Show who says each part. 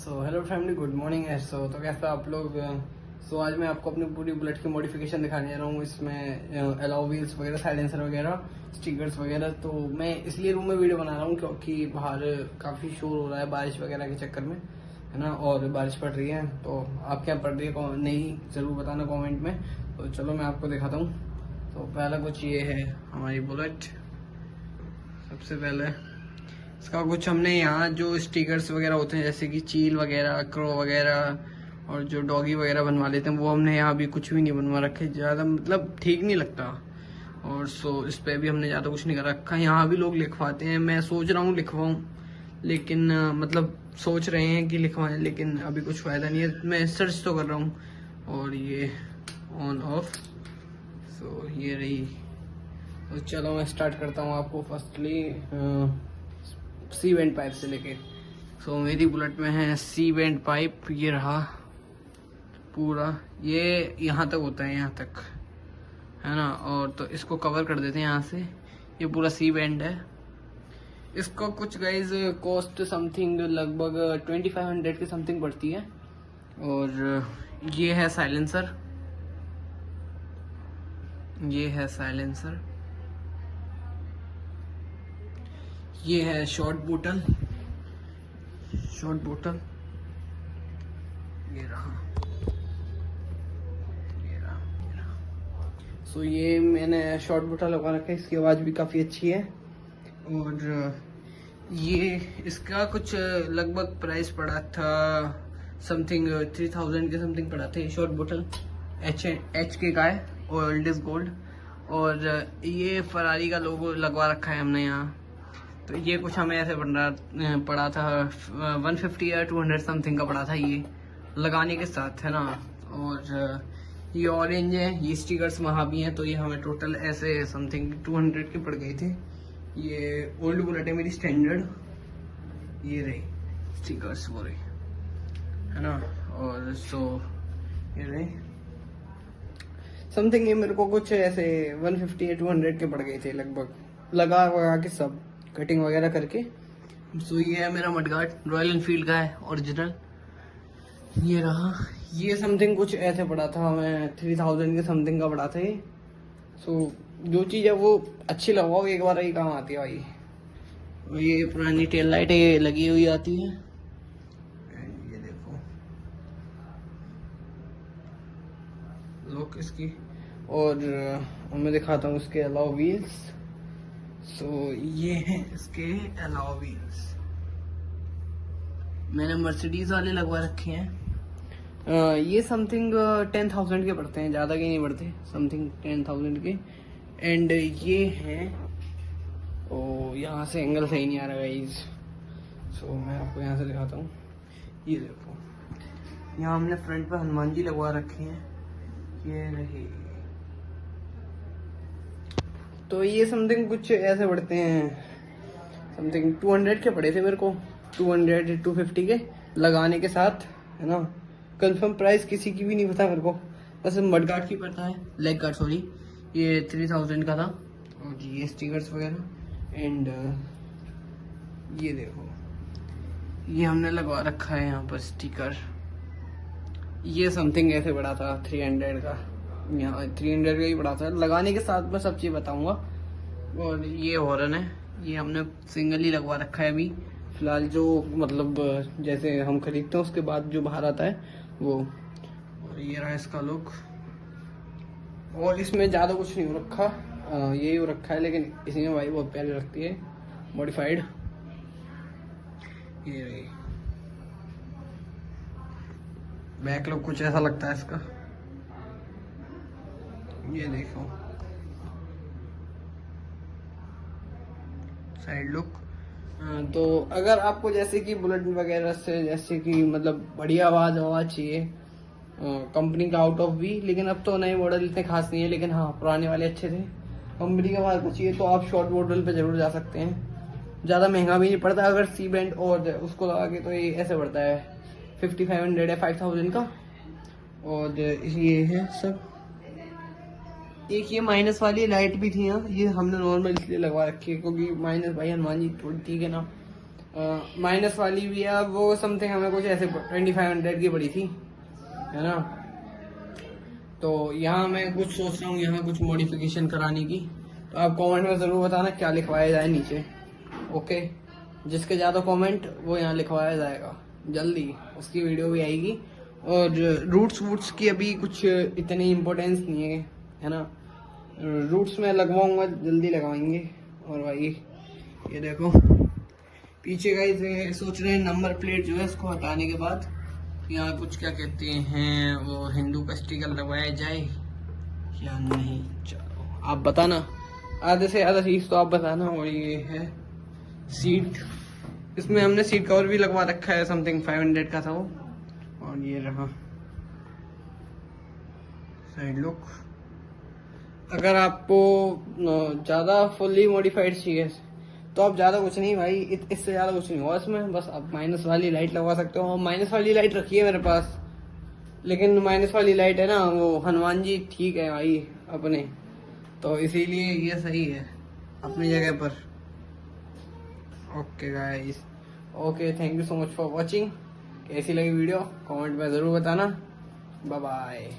Speaker 1: So hello family, good morning. तो कैसे आप लोग। आज मैं आपको अपनी पूरी बुलेट की मॉडिफिकेशन दिखाने जा रहा हूँ। इसमें अलाउ व्हील्स वगैरह, साइलेंसर वगैरह, स्टिकर्स वगैरह। तो मैं इसलिए रूम में वीडियो बना रहा हूँ क्योंकि बाहर काफ़ी शोर हो रहा है बारिश वगैरह के चक्कर में, है ना। और बारिश पड़ रही है, तो आप क्या पड़ रही है नहीं ज़रूर बताना कॉमेंट में। तो चलो मैं आपको दिखाता हूँ। तो पहला कुछ ये है हमारी बुलेट। सबसे पहले इसका कुछ हमने यहाँ जो स्टिकर्स वगैरह होते हैं, जैसे कि चील वगैरह, क्रो वगैरह और जो डॉगी वगैरह बनवा लेते हैं, वो हमने यहाँ भी कुछ भी नहीं बनवा रखे। ज़्यादा मतलब ठीक नहीं लगता। और इस पर भी हमने ज़्यादा कुछ नहीं कर रखा। यहाँ भी लोग लिखवाते हैं, मैं सोच रहा हूँ लिखवाऊँ, लेकिन मतलब सोच रहे हैं कि लिखवाएं, लेकिन अभी कुछ फ़ायदा नहीं है। मैं सर्च तो कर रहा हूँ। और ये ऑन ऑफ, ये रही। तो चलो मैं स्टार्ट करता हूँ आपको फर्स्टली सी वेंट पाइप से लेके। मेरी बुलेट में है सी वेंट पाइप। ये रहा पूरा, ये यहाँ तक होता है, यहाँ तक, है ना। और तो इसको कवर कर देते हैं यहाँ से। ये पूरा सी वेंट है। इसका कुछ गाइज कॉस्ट समथिंग लगभग 2500 के समथिंग पड़ती है। और ये है साइलेंसर, ये है साइलेंसर, ये है शॉर्ट बोतल, शॉर्ट बोतल, ये रहा, ये रहा, ये रहा। ये मैंने शॉर्ट बोतल लगा रखा है। इसकी आवाज़ भी काफ़ी अच्छी है। और ये इसका कुछ लगभग प्राइस पड़ा था समथिंग 3000 के समथिंग पड़ा था। ये शॉर्ट बोतल एच के का है, ओल्ड इज गोल्ड। और ये फरारी का लोगो लगवा रखा है हमने यहाँ। तो ये कुछ हमें ऐसे पड़ा था 150 या 200 समथिंग का पड़ा था ये लगाने के साथ, है ना। और ये ऑरेंज है, ये स्टिकर्स वहाँ भी हैं। तो ये हमें टोटल ऐसे समथिंग 200 के पड़ गए थे। ये ओल्ड बुलेट है मेरी स्टैंडर्ड। ये रही स्टिकर्स, वो रही, है ना। और ये रही समथिंग, ये मेरे को कुछ ऐसे 150 या 200 के पड़ गए थे लगभग, लगा वगा के सब कटिंग वगैरह करके। ये है मेरा मडगार्ड, रॉयल एनफील्ड का है ओरिजिनल। ये रहा, ये समथिंग कुछ ऐसे पड़ा था हमें 3000 के समथिंग का पड़ा था ये। जो चीज़ है वो अच्छी लगवाओ, एक बार ही काम आती है भाई। ये पुरानी टेल लाइट ये लगी हुई आती है। ये देखो लुक इसकी। और मैं दिखाता हूँ इसके अलाउ व्हील्स। ये हैं इसके अलाउ व्हील्स। मैंने मर्सिडीज वाले लगवा रखे हैं। ये समथिंग 10,000 के पड़ते हैं, ज़्यादा के नहीं पड़ते, समथिंग 10,000 के। एंड ये हैं, यहाँ से एंगल सही नहीं आ रहा गाइस। मैं आपको यहाँ से दिखाता हूँ। ये देखो, यहाँ हमने फ्रंट पे हनुमान जी लगवा रखे हैं। ये रही। तो ये समथिंग कुछ ऐसे पड़ते हैं, समथिंग 200 के पड़े थे मेरे को, 200 250 के लगाने के साथ, है ना। कंफर्म प्राइस किसी की भी नहीं पता मेरे को, बस मडगार्ड की पड़ता है, लेग गार्ड सॉरी। ये 3000 का था। और ये स्टिकर्स वगैरह। एंड ये देखो, ये हमने लगवा रखा है यहाँ पर स्टिकर। ये समथिंग ऐसे पड़ा था 300 का, यहाँ 300 का ही पड़ा था लगाने के साथ। मैं सब चीज़ बताऊंगा। और ये हॉर्न है, ये हमने सिंगल ही लगवा रखा है अभी फिलहाल, जो मतलब जैसे हम खरीदते हैं उसके बाद जो बाहर आता है वो। और ये रहा इसका लुक। और इसमें ज़्यादा कुछ नहीं हो रखा, यही हो रखा है, लेकिन इसी में भाई बहुत प्यारी लगती है मॉडिफाइड। ये रही बैक लुक, कुछ ऐसा लगता है इसका। ये देखो साइड लुक। तो अगर आपको जैसे कि बुलेट वगैरह से जैसे कि मतलब बढ़िया आवाज़ चाहिए, कंपनी का आउट ऑफ भी, लेकिन अब तो नए मॉडल इतने खास नहीं है, लेकिन हाँ पुराने वाले अच्छे थे, कंपनी का आवाज़ को चाहिए तो आप शॉर्ट मॉडल पे ज़रूर जा सकते हैं। ज़्यादा महंगा भी नहीं पड़ता अगर सी बैंड और उसको लगा के, तो ये ऐसे पड़ता है 5500 है 5000 का। और ये है सब। एक ये माइनस वाली लाइट भी थी यहाँ, ये हमने नॉर्मल इसलिए लगवा रखी है क्योंकि माइनस भाई हनुमान जी थोड़ी ठीक है ना, माइनस वाली भी है, वो समथिंग हमें कुछ ऐसे 2500 की पड़ी थी, है ना। तो यहाँ मैं कुछ सोच रहा हूँ यहाँ कुछ मॉडिफिकेशन कराने की, तो आप कमेंट में ज़रूर बताना क्या लिखवाया जाए नीचे। ओके, जिसके ज़्यादा कमेंट वो यहाँ लिखवाया जाएगा, जल्दी उसकी वीडियो भी आएगी। और रूट्स वूट्स की अभी कुछ इतनी इम्पोर्टेंस नहीं है ना। रूट्स में लगवाऊंगा, जल्दी लगवाएंगे। और भाई ये देखो पीछे का इसे सोच रहे हैं नंबर प्लेट जो है इसको हटाने के बाद यहाँ कुछ क्या कहते हैं वो हिंदू का स्टिकर लगवाया जाए या नहीं। चलो आप बताना, आधे से ज़्यादा चीज़ तो आप बताना। और ये है सीट, इसमें हमने सीट कवर भी लगवा रखा है, समथिंग 500 का था वो। और ये रहा साइड लुक। अगर आपको ज़्यादा फुल्ली मॉडिफाइड चाहिए तो आप ज़्यादा कुछ नहीं भाई, इससे ज़्यादा कुछ नहीं होगा इसमें, बस आप माइनस वाली लाइट लगवा सकते हो। माइनस वाली लाइट रखी है मेरे पास, लेकिन माइनस वाली लाइट है ना वो हनुमान जी ठीक है भाई अपने, तो इसीलिए ये सही है अपनी जगह पर। Okay guys, okay thank you so much for watching. कैसी लगी वीडियो कमेंट में ज़रूर बताना। Bye bye.